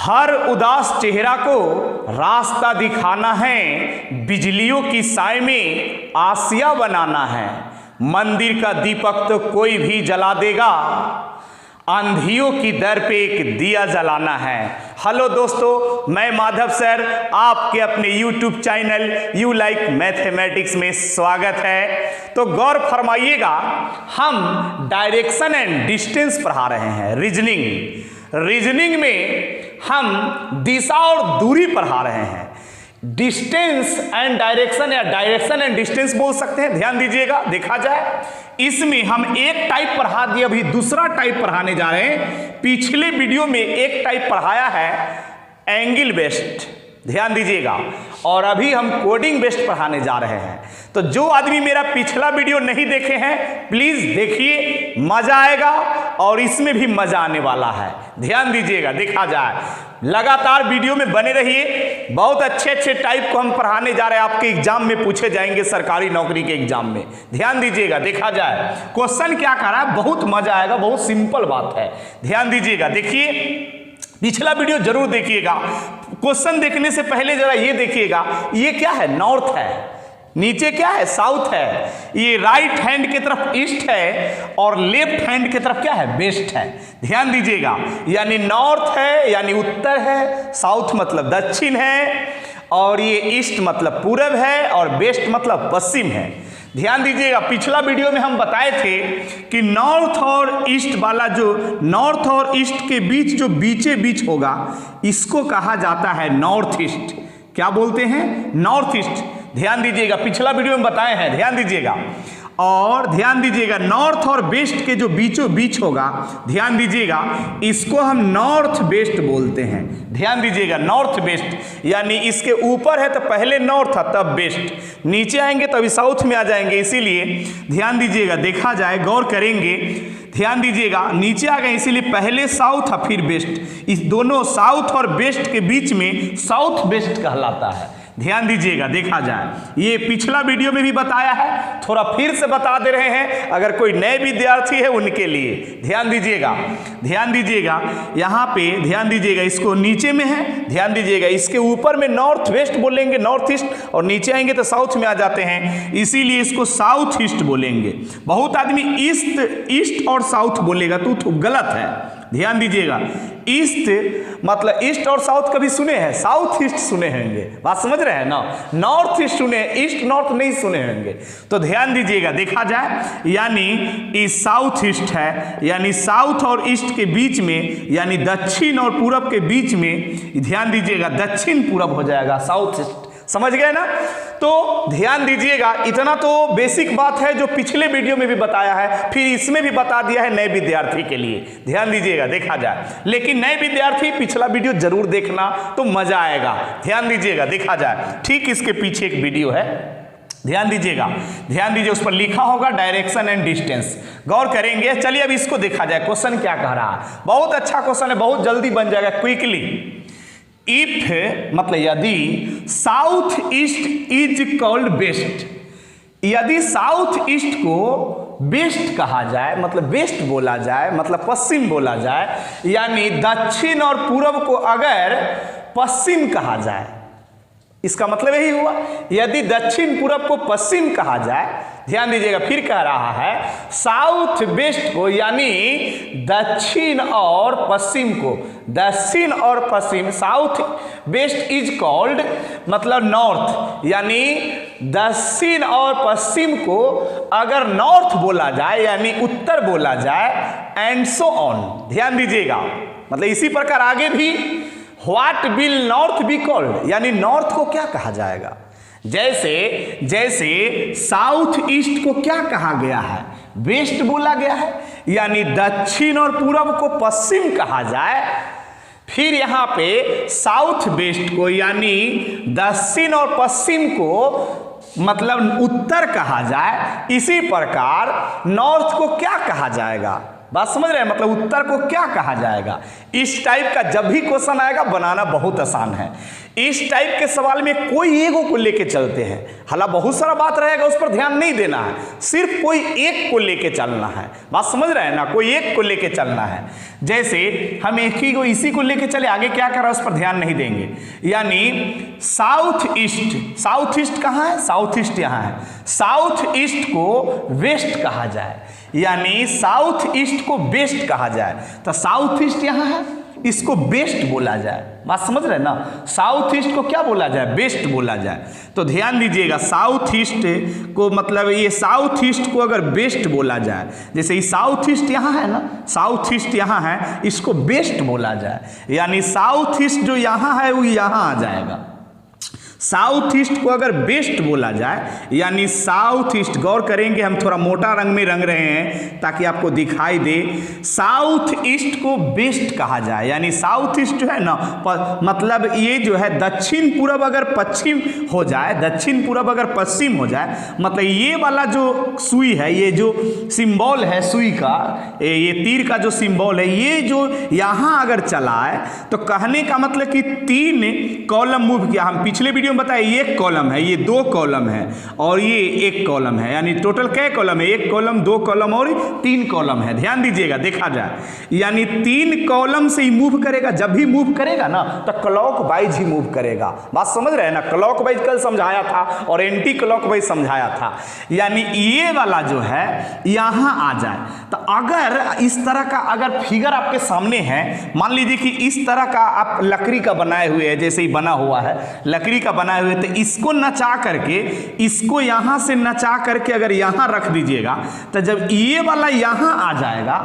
हर उदास चेहरा को रास्ता दिखाना है, बिजलियों की साए में आसिया बनाना है। मंदिर का दीपक तो कोई भी जला देगा, आंधियों की दर पे एक दिया जलाना है। हेलो दोस्तों, मैं माधव सर, आपके अपने YouTube channel you like mathematics में स्वागत है। तो गौर फरमाइएगा, हम डायरेक्शन एंड डिस्टेंस पढ़ा रहे हैं। रीजनिंग में हम दिशा और दूरी पढ़ा रहे हैं। डिस्टेंस एंड डायरेक्शन या डायरेक्शन एंड डिस्टेंस बोल सकते हैं। ध्यान दीजिएगा, देखा जाए इसमें हम एक टाइप पढ़ा दिया, अभी दूसरा टाइप पढ़ाने जा रहे हैं। पिछले वीडियो में एक टाइप पढ़ाया है एंगल बेस्ड, ध्यान दीजिएगा, और अभी हम कोडिंग बेस्ड पढ़ाने जा रहे हैं। तो जो आदमी मेरा पिछला वीडियो नहीं देखे हैं प्लीज देखिए, मजा आएगा और इसमें भी मजा आने वाला है। ध्यान दीजिएगा, देखा जाए लगातार वीडियो में बने रहिए। बहुत अच्छे टाइप को हम पढ़ाने जा रहे हैं, आपके एग्जाम में पूछे जाएंगे, सरकारी नौकरी के एग्जाम में। ध्यान दीजिएगा, देखा जाए क्वेश्चन क्या कर रहा है, बहुत मजा आएगा, बहुत सिंपल बात है। ध्यान दीजिएगा, देखिए पिछला वीडियो जरूर देखिएगा। क्वेश्चन देखने से पहले जरा ये देखिएगा, ये क्या है, नॉर्थ है, नीचे क्या है, साउथ है, ये राइट हैंड की तरफ ईस्ट है और लेफ्ट हैंड की तरफ क्या है, वेस्ट है। ध्यान दीजिएगा, यानी नॉर्थ है यानी उत्तर है, साउथ मतलब दक्षिण है, और ये ईस्ट मतलब पूरब है, और वेस्ट मतलब पश्चिम है। ध्यान दीजिएगा, पिछला वीडियो में हम बताए थे कि नॉर्थ और ईस्ट वाला, जो नॉर्थ और ईस्ट के बीच जो बीचे बीच होगा, इसको कहा जाता है नॉर्थ ईस्ट। क्या बोलते हैं, नॉर्थ ईस्ट। ध्यान दीजिएगा, पिछला वीडियो में बताए हैं, ध्यान दीजिएगा। और ध्यान दीजिएगा, नॉर्थ और वेस्ट के जो बीचों बीच होगा, ध्यान दीजिएगा, इसको हम नॉर्थ वेस्ट बोलते हैं। ध्यान दीजिएगा, नॉर्थ वेस्ट, यानी इसके ऊपर है तो पहले नॉर्थ था तब वेस्ट, नीचे आएंगे तभी साउथ में आ जाएंगे। इसीलिए ध्यान दीजिएगा, देखा जाए गौर करेंगे, ध्यान दीजिएगा, नीचे आ गए इसीलिए पहले साउथ है फिर वेस्ट। इस दोनों साउथ और वेस्ट के बीच में साउथ वेस्ट कहलाता है। ध्यान दीजिएगा, देखा जाए ये पिछला वीडियो में भी बताया है, थोड़ा फिर से बता दे रहे हैं अगर कोई नए विद्यार्थी है उनके लिए। ध्यान दीजिएगा यहाँ पे, ध्यान दीजिएगा, इसको नीचे में है, ध्यान दीजिएगा, इसके ऊपर में नॉर्थ वेस्ट बोलेंगे, नॉर्थ ईस्ट, और नीचे आएंगे तो साउथ में आ जाते हैं, इसीलिए इसको साउथ ईस्ट बोलेंगे। बहुत आदमी ईस्ट और साउथ बोलेगा तो गलत है। ध्यान दीजिएगा, ईस्ट मतलब ईस्ट और साउथ कभी सुने हैं, साउथ ईस्ट सुने होंगे, बात समझ रहे हैं ना, नॉर्थ ईस्ट सुने, ईस्ट नॉर्थ नहीं सुने होंगे। तो ध्यान दीजिएगा, देखा जाए, यानी इस साउथ ईस्ट है, यानी साउथ और ईस्ट के बीच में, यानी दक्षिण और पूरब के बीच में, ध्यान दीजिएगा, दक्षिण पूरब हो जाएगा, साउथ ईस्ट। समझ गए ना। तो ध्यान दीजिएगा, इतना तो बेसिक बात है जो पिछले वीडियो में भी बताया है, फिर इसमें भी बता दिया है नए विद्यार्थी के लिए। ध्यान दीजिएगा, देखा जाए, लेकिन नए विद्यार्थी पिछला वीडियो जरूर देखना तो मजा आएगा। ध्यान दीजिएगा, देखा जाए, ठीक इसके पीछे एक वीडियो है, ध्यान दीजिए, उस पर लिखा होगा डायरेक्शन एंड डिस्टेंस, गौर करेंगे। चलिए अब इसको देखा जाए, क्वेश्चन क्या कह रहा है। बहुत अच्छा क्वेश्चन है, बहुत जल्दी बन जाएगा, क्विकली। इफ मतलब यदि south east is called west, यदि साउथ ईस्ट को वेस्ट कहा जाए, मतलब वेस्ट बोला जाए, मतलब पश्चिम बोला जाए, यानी दक्षिण और पूरब को अगर पश्चिम कहा जाए, इसका मतलब यही हुआ, यदि दक्षिण पूरब को पश्चिम कहा जाए। ध्यान दीजिएगा, फिर कह रहा है साउथ वेस्ट को, यानी दक्षिण और पश्चिम को, दक्षिण और पश्चिम, साउथ वेस्ट इज कॉल्ड मतलब नॉर्थ, यानी दक्षिण और पश्चिम को अगर नॉर्थ बोला जाए यानी उत्तर बोला जाए, एंड सो ऑन। ध्यान दीजिएगा, मतलब इसी प्रकार आगे भी, what will north be called, यानी नॉर्थ को क्या कहा जाएगा। जैसे साउथ ईस्ट को क्या कहा गया है, वेस्ट बोला गया है, यानी दक्षिण और पूरब को पश्चिम कहा जाए, फिर यहाँ पे साउथ वेस्ट को यानी दक्षिण और पश्चिम को मतलब उत्तर कहा जाए। इसी प्रकार नॉर्थ को क्या कहा जाएगा, बात समझ रहे हैं, मतलब उत्तर को क्या कहा जाएगा। इस टाइप का जब भी क्वेश्चन आएगा बनाना बहुत आसान है। इस टाइप के सवाल में कोई एगो को लेके चलते हैं, हालांकि बहुत सारा बात रहेगा उस पर ध्यान नहीं देना है, सिर्फ कोई एक को लेके चलना है। बात समझ रहे हैं ना, कोई एक को लेके चलना है। जैसे हम एक ही को इसी को लेके चले, आगे क्या कर रहा है उस पर ध्यान नहीं देंगे। यानी साउथ ईस्ट, साउथ ईस्ट कहाँ है, साउथ ईस्ट यहाँ है, साउथ ईस्ट को वेस्ट कहा जाए, यानी साउथ ईस्ट को वेस्ट कहा जाए, तो साउथ ईस्ट यहाँ है, इसको बेस्ट बोला जाए। बात समझ रहे हैं ना, साउथ ईस्ट को क्या बोला जाए, बेस्ट बोला जाए। तो ध्यान दीजिएगा, साउथ ईस्ट को मतलब ये साउथ ईस्ट को अगर बेस्ट बोला जाए, जैसे ये साउथ ईस्ट यहाँ है ना, साउथ ईस्ट यहाँ है, इसको बेस्ट बोला जाए, यानी साउथ ईस्ट जो यहाँ है वो यहाँ आ जाएगा। साउथ ईस्ट को अगर बेस्ट बोला जाए, यानी साउथ ईस्ट, गौर करेंगे हम थोड़ा मोटा रंग में रंग रहे हैं ताकि आपको दिखाई दे, साउथ ईस्ट को बेस्ट कहा जाए, यानी साउथ ईस्ट जो है ना, मतलब ये जो है दक्षिण पूरब अगर पश्चिम हो जाए, दक्षिण पूरब अगर पश्चिम हो जाए, मतलब ये वाला जो सुई है, ये जो सिंबल है सुई का, ये तीर का जो सिंबल है, ये जो यहाँ अगर चला है तो कहने का मतलब कि 3 कॉलम मूव किया। हम पिछले वीडियो बताया, एक कॉलम है, ये 2 कॉलम है और ये 1 कॉलम है, यानी टोटल क्या कॉलम है, 1 कॉलम 2 कॉलम और 3 कॉलम है। ध्यान दीजिएगा, देखा जाए, यानी 3 कॉलम से ही मूव करेगा। जब भी मूव करेगा ना तो क्लॉक वाइज ही मूव करेगा। बात समझ रहे हैं ना, क्लॉक वाइज कल समझाया था और एंटी क्लॉक वाइज समझाया था, यानी ये वाला जो है यहां आ जाए। तो अगर इस तरह का अगर फिगर आपके सामने है, मान लीजिए कि इस तरह का आप लकड़ी का बनाए हुए है, जैसे ही बना हुआ है लकड़ी का बनाए हुए, तो इसको नचा करके, इसको यहां से नचा करके अगर यहां रख दीजिएगा, तो जब ये वाला यहां आ जाएगा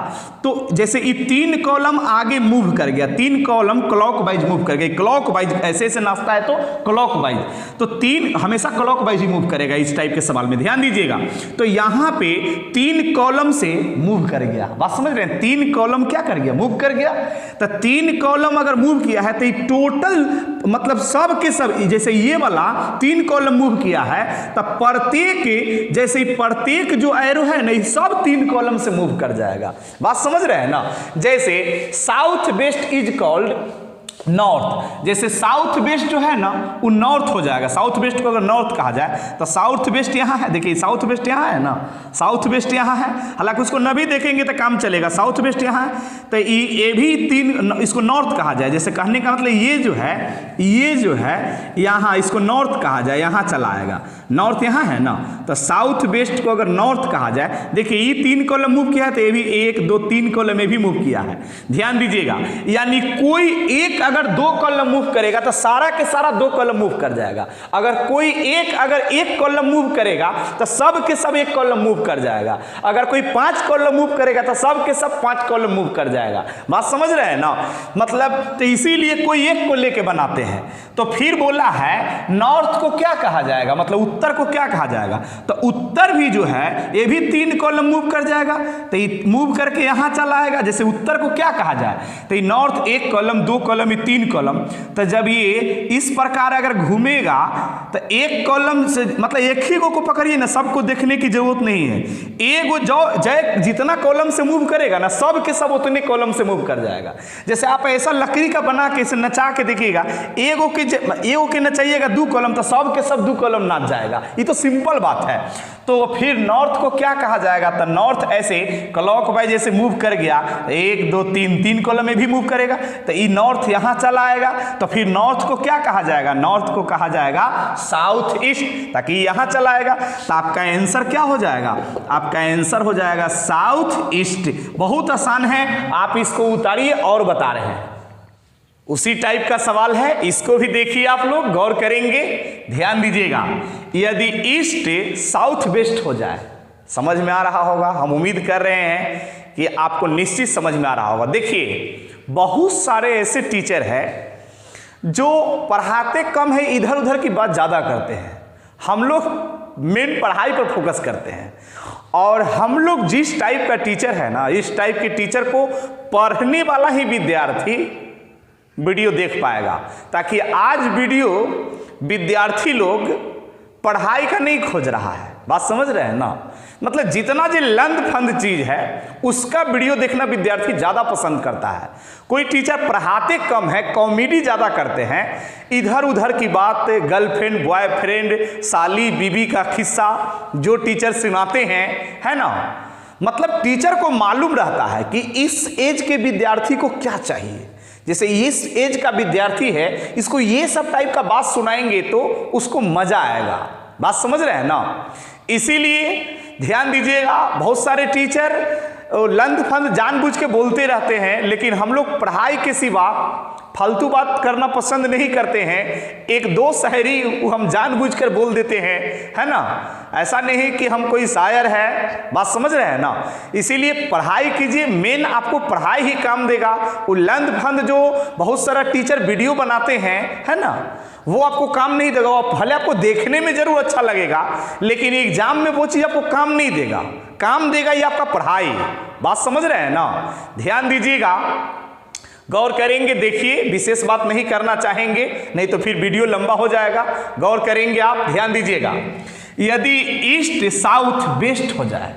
तो जैसे ये 3 कॉलम आगे मूव कर गया, 3 कॉलम क्लॉक वाइज मूव कर गए, क्लॉक वाइज ऐसे ऐसे नाचता है तो क्लॉक वाइज, तो 3 हमेशा क्लॉक वाइज ही मूव करेगा इस टाइप के सवाल में। ध्यान दीजिएगा, तो यहां पे 3 कॉलम से मूव कर गया। बात समझ रहे हैं, 3 कॉलम क्या कर गया, मूव कर गया। तो 3 कॉलम अगर मूव किया है तो ये टोटल मतलब सब के सब, जैसे ये वाला 3 कॉलम मूव किया है तो प्रत्येक, जैसे प्रत्येक जो एरो है ना, सब 3 कॉलम से मूव कर जाएगा। बात समझ रहे हैं ना, जैसे south west is called north, जैसे साउथ वेस्ट जो है ना वो नॉर्थ हो जाएगा। साउथ वेस्ट को अगर नॉर्थ कहा जाए तो साउथ वेस्ट यहाँ है, देखिए साउथ वेस्ट यहाँ है ना, साउथ वेस्ट यहाँ है, हालांकि उसको न भी देखेंगे तो काम चलेगा। साउथ वेस्ट यहाँ है तो ये भी 3, इसको नॉर्थ कहा जाए। जैसे कहने का मतलब ये जो है यहाँ, इसको नॉर्थ कहा जाए, यहाँ चला आएगा, नॉर्थ यहाँ है ना, तो साउथ वेस्ट को अगर नॉर्थ कहा जाए, देखिए ये 3 कॉलम मूव किया है तो ये भी 1 2 3 कॉलम में भी मूव किया है। ध्यान दीजिएगा, यानी कोई एक अगर 2 कॉलम मूव करेगा तो सारा के सारा 2 कॉलम मूव कर जाएगा। अगर कोई अगर 1 कॉलम मूव करेगा तो सब के सब 1 कॉलम मूव कर जाएगा। अगर कोई 5 कॉलम मूव करेगा तो सब के सब 5 कॉलम मूव कर जाएगा। बात समझ रहे हैं ना, मतलब तो इसीलिए कोई एक को लेके बनाते हैं। तो फिर बोला है नॉर्थ को क्या कहा जाएगा, मतलब उत्तर को क्या कहा जाएगा, तो उत्तर भी जो है ये भी 3 कॉलम मूव कर जाएगा, तो ये मूव करके यहां चला आएगा। जैसे उत्तर को क्या कहा जाए, तो ये नॉर्थ 1 कॉलम 2 कॉलम 3 कॉलम, तो जब ये इस प्रकार अगर घूमेगा तो 1 कॉलम से मतलब एक ही को पकड़िए ना, सबको देखने की जरूरत नहीं है। एगो जो जितना कॉलम से मूव करेगा ना, सब के सब उतने कॉलम से मूव कर जाएगा। जैसे आप ऐसा लकड़ी का बना के इसे नचा के देखिएगा, एगो के नचाइएगा 2 कॉलम तो सब के सब 2 कॉलम नाच जाएगा। ये तो सिंपल बात है। तो फिर नॉर्थ को क्या कहा जाएगा, तो नॉर्थ ऐसे क्लॉक वाइज जैसे मूव कर गया, 1 2 3 कॉलम में भी मूव करेगा, तो ये नॉर्थ यहां चला आएगा। तो फिर नॉर्थ को क्या कहा जाएगा, नॉर्थ को कहा जाएगा साउथ ईस्ट, ताकि यहां चला आएगा। तो आपका आंसर क्या हो जाएगा, आपका आंसर हो जाएगा साउथ ईस्ट। बहुत आसान है, आप इसको उतारिए और बता रहे हैं। उसी टाइप का सवाल है, इसको भी देखिए, आप लोग गौर करेंगे, ध्यान दीजिएगा। यदि ईस्ट साउथ वेस्ट हो जाए, समझ में आ रहा होगा, हम उम्मीद कर रहे हैं कि आपको निश्चित समझ में आ रहा होगा। देखिए बहुत सारे ऐसे टीचर हैं जो पढ़ाते कम है, इधर उधर की बात ज़्यादा करते हैं। हम लोग मेन पढ़ाई पर फोकस करते हैं, और हम लोग जिस टाइप का टीचर है ना, इस टाइप के टीचर को पढ़ने वाला ही विद्यार्थी वीडियो देख पाएगा, ताकि आज वीडियो विद्यार्थी लोग पढ़ाई का नहीं खोज रहा है। बात समझ रहे हैं ना, मतलब जितना जो लंद फंद चीज है उसका वीडियो देखना विद्यार्थी ज्यादा पसंद करता है। कोई टीचर पढ़ाते कम है, कॉमेडी ज्यादा करते हैं, इधर उधर की बात, गर्लफ्रेंड बॉयफ्रेंड साली बीबी का किस्सा जो टीचर सुनाते हैं, है ना, मतलब टीचर को मालूम रहता है कि इस एज के विद्यार्थी को क्या चाहिए। जैसे इस एज का विद्यार्थी है, इसको ये सब टाइप का बात सुनाएंगे तो उसको मजा आएगा। बात समझ रहे हैं ना, इसीलिए ध्यान दीजिएगा। बहुत सारे टीचर लंद फंद जानबूझ के बोलते रहते हैं, लेकिन हम लोग पढ़ाई के सिवा फालतू बात करना पसंद नहीं करते हैं। एक दो शायरी हम जानबूझकर बोल देते हैं, है ना, ऐसा नहीं कि हम कोई शायर है। बात समझ रहे हैं ना, इसीलिए पढ़ाई कीजिए, मेन आपको पढ़ाई ही काम देगा। वो लंद फंद जो बहुत सारा टीचर वीडियो बनाते हैं, है ना, वो आपको काम नहीं देगा। भले आपको देखने में जरूर अच्छा लगेगा, लेकिन एग्जाम में वो चीज आपको काम नहीं देगा। काम देगा ये आपका पढ़ाई। बात समझ रहे हैं ना, ध्यान दीजिएगा, गौर करेंगे। देखिए, विशेष बात नहीं करना चाहेंगे, नहीं तो फिर वीडियो लंबा हो जाएगा। गौर करेंगे आप, ध्यान दीजिएगा। यदि ईस्ट साउथ वेस्ट हो जाए,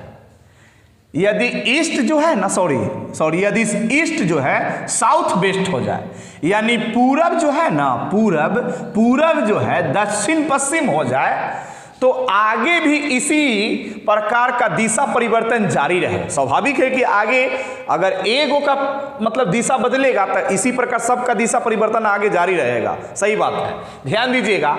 यदि ईस्ट जो है ना, सॉरी यदि ईस्ट जो है साउथ वेस्ट हो जाए, यानी पूरब जो है ना, पूरब जो है दक्षिण पश्चिम हो जाए, तो आगे भी इसी प्रकार का दिशा परिवर्तन जारी रहे। स्वाभाविक है कि आगे अगर एगो का मतलब दिशा बदलेगा तो इसी प्रकार सबका दिशा परिवर्तन आगे जारी रहेगा। सही बात है, ध्यान दीजिएगा।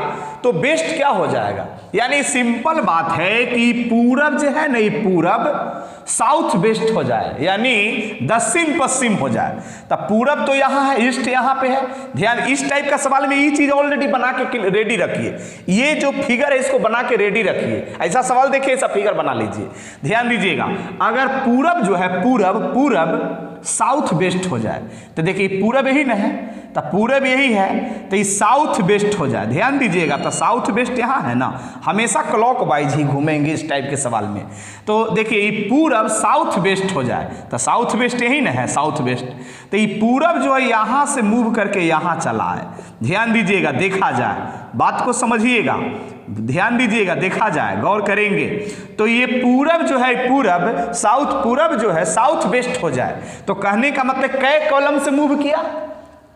तो बेस्ट क्या हो जाएगा, यानी सिंपल बात है कि पूरब जो है नहीं, पूरब साउथ वेस्ट हो जाए, यानी दक्षिण पश्चिम हो जाए। तब पूरब तो यहाँ है, ईस्ट यहाँ पे है। ध्यान, इस टाइप का सवाल में ये चीज ऑलरेडी बना के रेडी रखिए। ये जो फिगर है इसको बना के रेडी रखिए। ऐसा सवाल देखिए, ऐसा फिगर बना लीजिए। ध्यान दीजिएगा, अगर पूरब जो है, पूरब साउथ वेस्ट हो जाए, तो देखिए पूरब यही ना है, तो पूरब यही है, तो ये साउथ वेस्ट हो जाए। ध्यान दीजिएगा, तो साउथ वेस्ट यहाँ है ना, हमेशा क्लॉकवाइज ही घूमेंगे इस टाइप के सवाल में। तो देखिए ये पूरब साउथ वेस्ट हो जाए, तो साउथ वेस्ट यही ना है, साउथ वेस्ट, तो ये पूरब जो है यहाँ से मूव करके यहाँ चला है। ध्यान दीजिएगा, देखा जाए, बात को समझिएगा, ध्यान दीजिएगा, देखा जाए, गौर करेंगे। तो ये पूरब जो है, पूरब जो है साउथ वेस्ट हो जाए, तो कहने का मतलब कै कॉलम से मूव किया,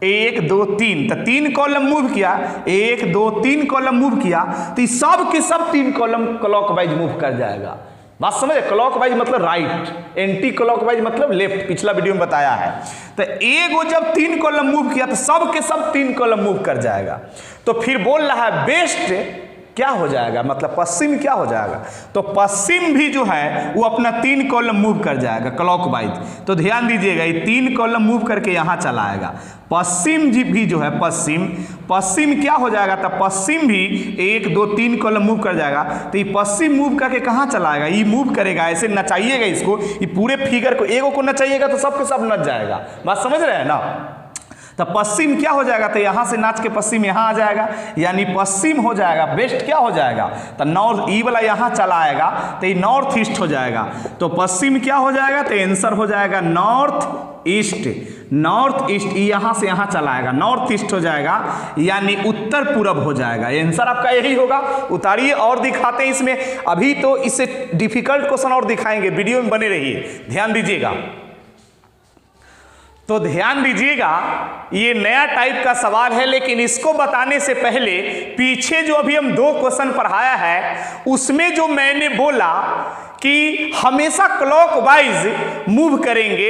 1 2 3, तो 3 कॉलम मूव किया, 1 2 3 कॉलम मूव किया, तो सब के सब 3 कॉलम क्लॉकवाइज मूव कर जाएगा। बात समझे, क्लॉकवाइज मतलब राइट, एंटी क्लॉकवाइज मतलब लेफ्ट, पिछला वीडियो में बताया है। तो एगो जब 3 कॉलम मूव किया तो सब के सब 3 कॉलम मूव कर जाएगा। तो फिर बोल रहा है बेस्ट क्या हो जाएगा, मतलब पश्चिम क्या हो जाएगा, तो पश्चिम भी जो है वो अपना 3 कॉलम मूव कर जाएगा क्लॉकवाइज। तो ध्यान दीजिएगा, ये 3 कॉलम मूव करके यहाँ चला आएगा। पश्चिम जी भी जो है, पश्चिम क्या हो जाएगा, तो पश्चिम भी 1 2 3 कॉलम मूव कर जाएगा। तो ये पश्चिम मूव करके कहाँ चला आएगा, ये मूव करेगा, ऐसे नचाइएगा इसको, ये पूरे फिगर को एगो को नचाइएगा तो सबके सब नच जाएगा। बात समझ रहे हैं ना, तो पश्चिम क्या हो जाएगा, तो यहां से नाच के पश्चिम यहां आ जाएगा, यानी पश्चिम हो जाएगा। वेस्ट क्या हो जाएगा, तो नॉर्थ, ई वाला यहां चला आएगा, तो ये नॉर्थ ईस्ट हो जाएगा। तो पश्चिम क्या हो जाएगा, तो आंसर हो जाएगा नॉर्थ ईस्ट, यहां से यहां चला आएगा, नॉर्थ ईस्ट हो जाएगा, यानी उत्तर पूरब हो जाएगा। आंसर आपका यही होगा। उतारिए और दिखाते हैं इसमें, अभी तो इससे डिफिकल्ट क्वेश्चन और दिखाएंगे, वीडियो में बने रहिए, ध्यान दीजिएगा। तो ध्यान दीजिएगा, ये नया टाइप का सवाल है, लेकिन इसको बताने से पहले पीछे जो अभी हम 2 क्वेश्चन पढ़ाया है उसमें जो मैंने बोला कि हमेशा क्लॉकवाइज मूव करेंगे,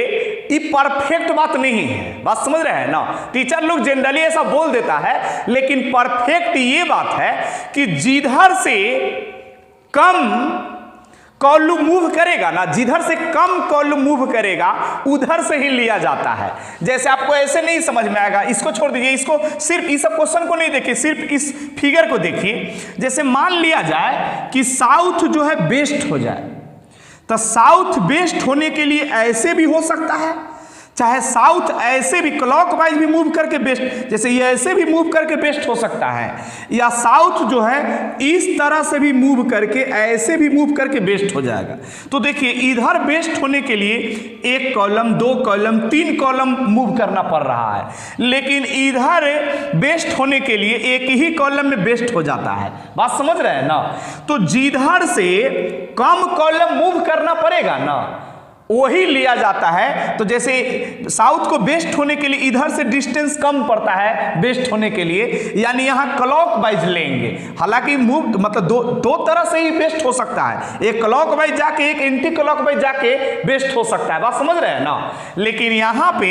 ये परफेक्ट बात नहीं है। बात समझ रहे हैं ना, टीचर लोग जनरली ऐसा बोल देता है, लेकिन परफेक्ट ये बात है कि जिधर से कम कॉलम मूव करेगा ना, जिधर से कम कॉलम मूव करेगा उधर से ही लिया जाता है। जैसे आपको ऐसे नहीं समझ में आएगा, इसको छोड़ दीजिए, इसको सिर्फ इस क्वेश्चन को नहीं देखिए, सिर्फ इस फिगर को देखिए। जैसे मान लिया जाए कि साउथ जो है वेस्ट हो जाए, तो साउथ वेस्ट होने के लिए ऐसे भी हो सकता है, चाहे साउथ ऐसे भी क्लॉकवाइज भी मूव करके बेस्ट, जैसे ये ऐसे भी मूव करके बेस्ट हो सकता है, या साउथ जो है इस तरह से भी मूव करके ऐसे भी मूव करके बेस्ट हो जाएगा। तो देखिए इधर बेस्ट होने के लिए 1 कॉलम 2 कॉलम 3 कॉलम मूव करना पड़ रहा है, लेकिन इधर बेस्ट होने के लिए एक ही कॉलम में बेस्ट हो जाता है। बात समझ रहे हैं ना? तो जिधर से कम कॉलम मूव करना पड़ेगा ना वही लिया जाता है। तो जैसे साउथ को बेस्ट होने के लिए इधर से डिस्टेंस कम पड़ता है बेस्ट होने के लिए, यानी यहाँ क्लॉकवाइज लेंगे। हालांकि मूव मतलब दो तरह से ही बेस्ट हो सकता है, एक क्लॉकवाइज जाके एक एंटी क्लॉकवाइज जाके बेस्ट हो सकता है। बात समझ रहे हैं ना? लेकिन यहाँ पे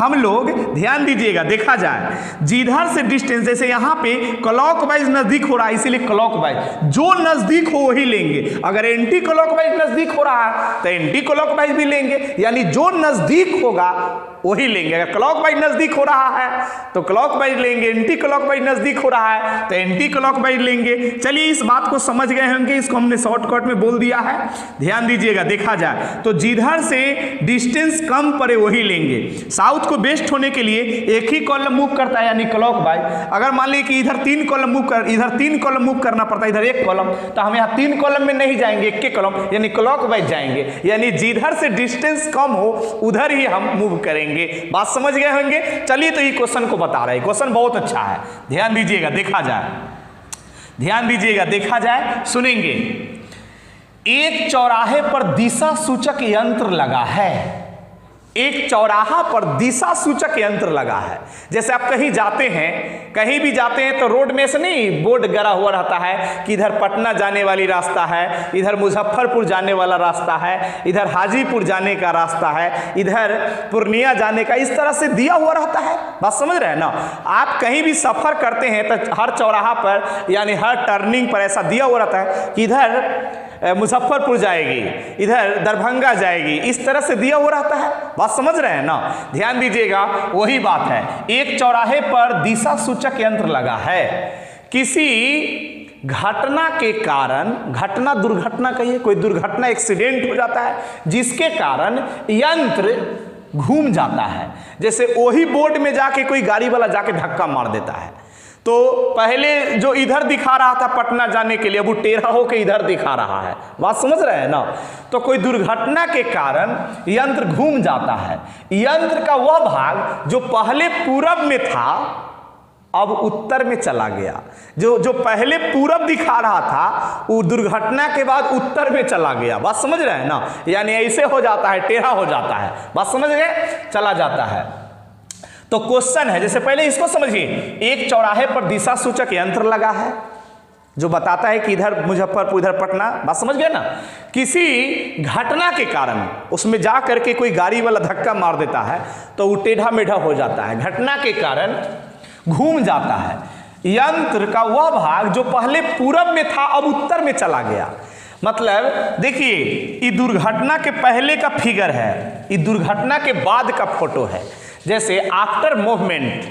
हम लोग ध्यान दीजिएगा, देखा जाए जिधर से डिस्टेंस, जैसे यहाँ पे क्लॉकवाइज नजदीक हो रहा है इसीलिए क्लॉकवाइज, जो नजदीक हो वही लेंगे। अगर एंटी क्लॉकवाइज नजदीक हो रहा है तो एंटी क्लॉकवाइज लेंगे, यानी जो नजदीक होगा वही लेंगे। अगर क्लॉकवाइज नजदीक हो रहा है तो क्लॉकवाइज लेंगे, एंटी क्लॉकवाइज नजदीक हो रहा है तो एंटी क्लॉकवाइज लेंगे। चलिए इस बात को समझ गए होंगे, इसको हमने शॉर्टकट में बोल दिया है। ध्यान दीजिएगा, देखा जाए तो जिधर से डिस्टेंस कम पड़े वही लेंगे। साउथ को बेस्ट होने के लिए एक ही कॉलम मूव करता है यानी क्लॉकवाइज। अगर मान लीजिए कि इधर 3 कॉलम मूव कर, इधर 3 कॉलम मूव करना पड़ता है, इधर 1 कॉलम, तो हम यहाँ 3 कॉलम में नहीं जाएंगे, 1 कॉलम यानी क्लॉकवाइज जाएंगे। यानी जिधर से डिस्टेंस कम हो उधर ही हम मूव करेंगे। बात समझ गए होंगे? चलिए तो ये क्वेश्चन को बता रहे हैं, क्वेश्चन बहुत अच्छा है, ध्यान दीजिएगा, देखा जाए, ध्यान दीजिएगा, देखा जाए, सुनेंगे। एक चौराहे पर दिशा सूचक यंत्र लगा है। एक चौराहा पर दिशा सूचक यंत्र लगा है। जैसे आप कहीं जाते हैं, कहीं भी जाते हैं तो रोड में से नहीं बोर्ड गड़ा हुआ रहता है कि इधर पटना जाने वाली रास्ता है, इधर मुजफ्फरपुर जाने वाला रास्ता है, इधर हाजीपुर जाने का रास्ता है, इधर पूर्णिया जाने का, इस तरह से दिया हुआ रहता है। बात समझ रहे हैं ना? आप कहीं भी सफर करते हैं तो हर चौराहा पर यानी हर टर्निंग पर ऐसा दिया हुआ रहता है कि इधर मुजफ्फरपुर जाएगी, इधर दरभंगा जाएगी, इस तरह से दिया हुआ रहता है। बात समझ रहे हैं ना? ध्यान दीजिएगा, वही बात है। एक चौराहे पर दिशा सूचक यंत्र लगा है। किसी घटना के कारण, घटना दुर्घटना कहिए, कोई दुर्घटना एक्सीडेंट हो जाता है जिसके कारण यंत्र घूम जाता है। जैसे वही बोर्ड में जाके कोई गाड़ी वाला जाके धक्का मार देता है, तो पहले जो इधर दिखा रहा था पटना जाने के लिए, अब वो टेढ़ा होकर इधर दिखा रहा है। बात समझ रहे हैं ना? तो कोई दुर्घटना के कारण यंत्र घूम जाता है। यंत्र का वह भाग जो पहले पूरब में था अब उत्तर में चला गया। जो पहले पूरब दिखा रहा था वो दुर्घटना के बाद उत्तर में चला गया। बात समझ रहे हैं ना? यानी ऐसे हो जाता है, टेढ़ा हो जाता है। बात समझ गए? चला जाता है। तो क्वेश्चन है, जैसे पहले इसको समझिए, एक चौराहे पर दिशा सूचक यंत्र लगा है जो बताता है कि इधर मुजफ्फरपुर इधर पटना। बात समझ गए ना? किसी घटना के कारण उसमें जा करके कोई गाड़ी वाला धक्का मार देता है तो वो टेढ़ा मेढ़ा हो जाता है, घटना के कारण घूम जाता है। यंत्र का वह भाग जो पहले पूरब में था अब उत्तर में चला गया। मतलब देखिए, ये दुर्घटना के पहले का फिगर है, ये दुर्घटना के बाद का फोटो है। जैसे आफ्टर मूवमेंट,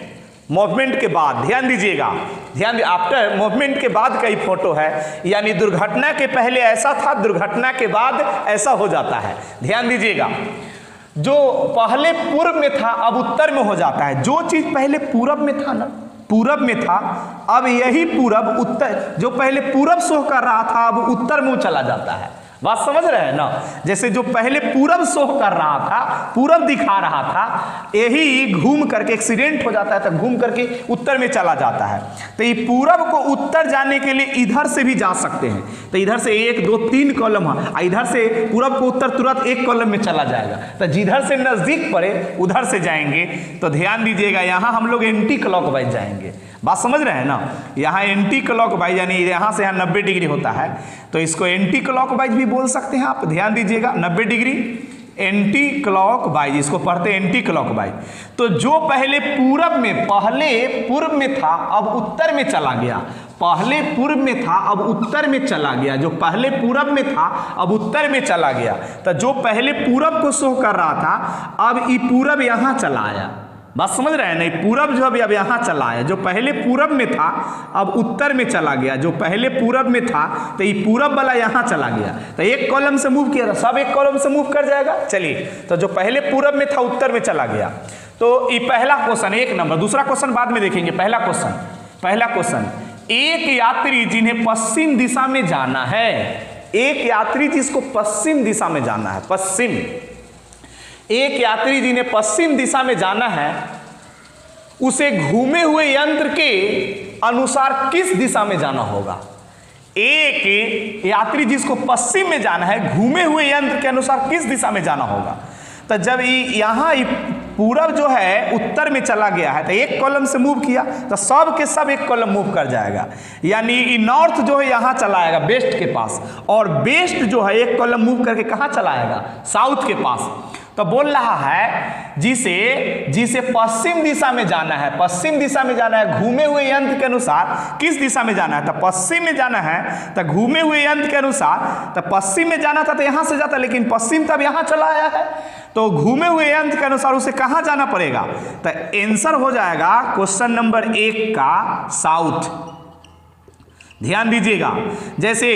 मूवमेंट के बाद, ध्यान दीजिएगा, ध्यान, आफ्टर मूवमेंट के बाद का ही फोटो है। यानी दुर्घटना के पहले ऐसा था, दुर्घटना के बाद ऐसा हो जाता है। ध्यान दीजिएगा, जो पहले पूर्व में था अब उत्तर में हो जाता है। जो चीज पहले पूरब में था ना, पूरब में था, अब यही पूरब उत्तर, जो पहले पूरब शो कर रहा था अब उत्तर में चला जाता है। बात समझ रहे हैं ना? जैसे जो पहले पूरब शो कर रहा था, पूरब दिखा रहा था, यही घूम करके एक्सीडेंट हो जाता है तो घूम करके उत्तर में चला जाता है। तो ये पूरब को उत्तर जाने के लिए इधर से भी जा सकते हैं। तो इधर से 1 2 3 कॉलम है, इधर से पूरब को उत्तर तुरंत 1 कॉलम में चला जाएगा। तो जिधर से नजदीक पड़े उधर से जाएंगे। तो ध्यान दीजिएगा, यहाँ हम लोग एंटी क्लॉकवाइज जाएंगे। बात समझ रहे हैं ना? यहाँ एंटी क्लॉकवाइज यानी यहाँ से यहाँ 90 डिग्री होता है तो इसको एंटी क्लॉकवाइज भी बोल सकते हैं आप। ध्यान दीजिएगा, 90 डिग्री एंटी क्लॉकवाइज, इसको पढ़ते हैं एंटी क्लॉकवाइज। तो जो पहले पूरब में, पहले पूर्व में था अब उत्तर में चला गया, पहले पूर्व में था अब उत्तर में चला गया, जो पहले पूरब में था अब उत्तर में चला गया। तो जो पहले पूरब को शो कर रहा था अब ये पूरब यहाँ चला आया। बात समझ रहे हैं नहीं? पूरब जो अब यहाँ चला है, जो पहले पूरब में था अब उत्तर में चला गया, जो पहले पूरब में था तो ये पूरब वाला यहाँ चला गया, तो एक कॉलम से मूव किया था, सब एक कॉलम से मूव कर जाएगा। चलिए, तो जो पहले पूरब में था उत्तर में चला गया, तो ये पहला क्वेश्चन 1 नंबर। दूसरा क्वेश्चन बाद में देखेंगे। पहला क्वेश्चन, एक यात्री जिन्हें पश्चिम दिशा में जाना है, एक यात्री जिसको पश्चिम दिशा में जाना है, एक यात्री जिन्हें पश्चिम दिशा में जाना है, उसे घूमे हुए यंत्र के अनुसार किस दिशा में जाना होगा? एक यात्री जिसको पश्चिम में जाना है, घूमे हुए यंत्र के अनुसार किस दिशा में जाना होगा? तो जब यहाँ पूरब जो है उत्तर में चला गया है, तो एक कॉलम से मूव किया तो सब के सब एक कॉलम मूव कर जाएगा, यानी नॉर्थ जो है यहाँ चला आएगा वेस्ट के पास, और वेस्ट जो है एक कॉलम मूव करके कहाँ चला आएगा? साउथ के पास। तो बोल रहा है जिसे पश्चिम दिशा में जाना है, पश्चिम दिशा में जाना है, घूमे हुए यंत्र के अनुसार किस दिशा में जाना है? तो पश्चिम में जाना है, तो घूमे हुए यंत्र के अनुसार, तो पश्चिम में जाना था तो यहाँ से जाता, लेकिन पश्चिम तब यहाँ चला आया है, तो घूमे हुए यंत्र के अनुसार उसे कहाँ जाना पड़ेगा? तो आंसर हो जाएगा क्वेश्चन नंबर 1 का साउथ। ध्यान दीजिएगा, जैसे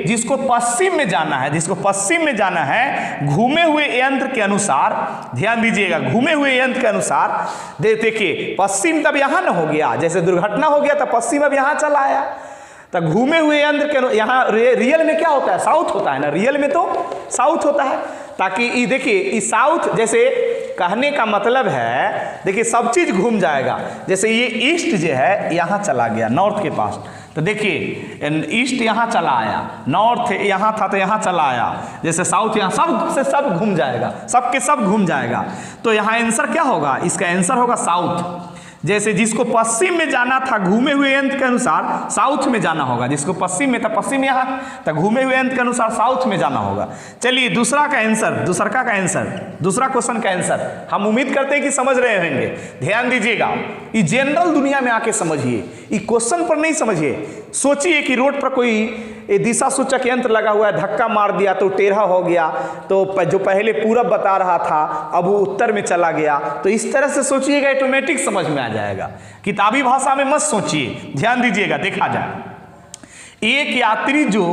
जिसको पश्चिम में जाना है, जिसको पश्चिम में जाना है घूमे हुए यंत्र के अनुसार, ध्यान दीजिएगा, घूमे हुए यंत्र के अनुसार, देखिए पश्चिम तब यहाँ न हो गया, जैसे दुर्घटना हो गया तो पश्चिम अब यहाँ चला आया, तो घूमे हुए यंत्र के यहाँ रियल में क्या होता है? साउथ होता है ना, रियल में तो साउथ होता है। ताकि ये देखिए इस साउथ, जैसे कहने का मतलब है, देखिए सब चीज घूम जाएगा, जैसे ये ईस्ट जो है यहाँ चला गया नॉर्थ के पास, तो देखिए ईस्ट यहाँ चला आया, नॉर्थ यहाँ था तो यहाँ चला आया, जैसे साउथ यहाँ, सब से सब घूम जाएगा, सब के सब घूम जाएगा, तो यहाँ आंसर क्या होगा? इसका आंसर होगा साउथ। जैसे जिसको पश्चिम में जाना था घूमे हुए यंत्र के अनुसार साउथ में जाना होगा, जिसको पश्चिम में था पश्चिम यहाँ, तो घूमे हुए यंत्र के अनुसार साउथ में जाना होगा। चलिए दूसरा क्वेश्चन का आंसर हम उम्मीद करते हैं कि समझ रहे होंगे। ध्यान दीजिएगा, ये जनरल दुनिया में आके समझिए, ये क्वेश्चन पर नहीं समझिए। सोचिए कि रोड पर कोई दिशा सूचक यंत्र लगा हुआ है, धक्का मार दिया तो टेढ़ा हो गया, तो जो पहले पूरब बता रहा था अब वो उत्तर में चला गया, तो इस तरह से सोचिएगा, ऑटोमेटिक समझ में आ जाएगा, किताबी भाषा में मत सोचिए। ध्यान दीजिएगा, देखा जाए एक यात्री जो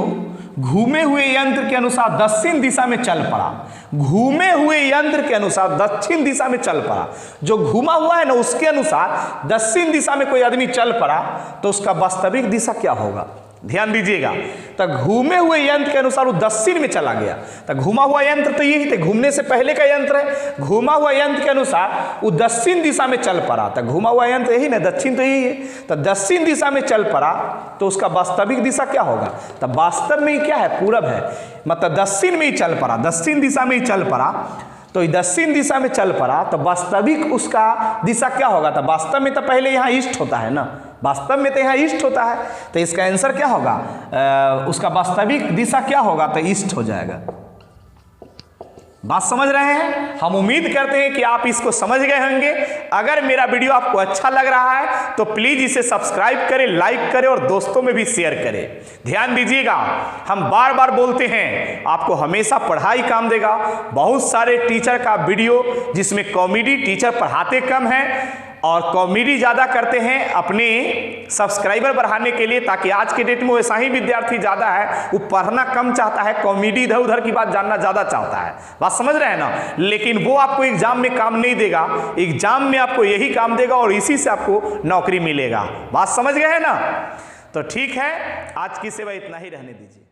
घूमे हुए यंत्र के अनुसार दक्षिण दिशा में चल पड़ा, घूमे हुए यंत्र के अनुसार दक्षिण दिशा में चल पड़ा, जो घूमा हुआ है ना उसके अनुसार दक्षिण दिशा में कोई आदमी चल पड़ा, तो उसका वास्तविक दिशा क्या होगा? ध्यान दीजिएगा, तो घूमे हुए यंत्र के अनुसार वो दक्षिण में चला गया, तो घूमा हुआ यंत्र तो यही थे, घूमने से पहले का यंत्र है, घूमा हुआ यंत्र के अनुसार वो दक्षिण दिशा में चल पड़ा, तो घूमा हुआ यंत्र यही ना, दक्षिण तो यही है, तो दक्षिण दिशा में चल पड़ा, तो उसका वास्तविक दिशा क्या होगा? तो वास्तव में क्या है? पूरब है, मतलब दक्षिण में ही चल पड़ा, दक्षिण दिशा में ही चल पड़ा, तो दक्षिण दिशा में चल पड़ा, तो वास्तविक उसका दिशा क्या होगा? तो वास्तव में तो पहले यहाँ ईस्ट होता है ना, वास्तव में तो यहाँ ईस्ट होता है, तो इसका आंसर क्या होगा? उसका वास्तविक दिशा क्या होगा? तो ईस्ट हो जाएगा। बात समझ रहे हैं? हम उम्मीद करते हैं कि आप इसको समझ गए होंगे। अगर मेरा वीडियो आपको अच्छा लग रहा है तो प्लीज इसे सब्सक्राइब करें, लाइक करें और दोस्तों में भी शेयर करें। ध्यान दीजिएगा, हम बार बार बोलते हैं आपको हमेशा पढ़ाई काम देगा। बहुत सारे टीचर का वीडियो जिसमें कॉमेडी, टीचर पढ़ाते कम हैं और कॉमेडी ज़्यादा करते हैं अपने सब्सक्राइबर बढ़ाने के लिए, ताकि आज के डेट में वैसा ही विद्यार्थी ज़्यादा है, वो पढ़ना कम चाहता है, कॉमेडी इधर उधर की बात जानना ज़्यादा चाहता है। बात समझ रहे हैं ना? लेकिन वो आपको एग्जाम में काम नहीं देगा, एग्जाम में आपको यही काम देगा और इसी से आपको नौकरी मिलेगा। बात समझ गए हैं ना? तो ठीक है, आज की सेवा इतना ही रहने दीजिए।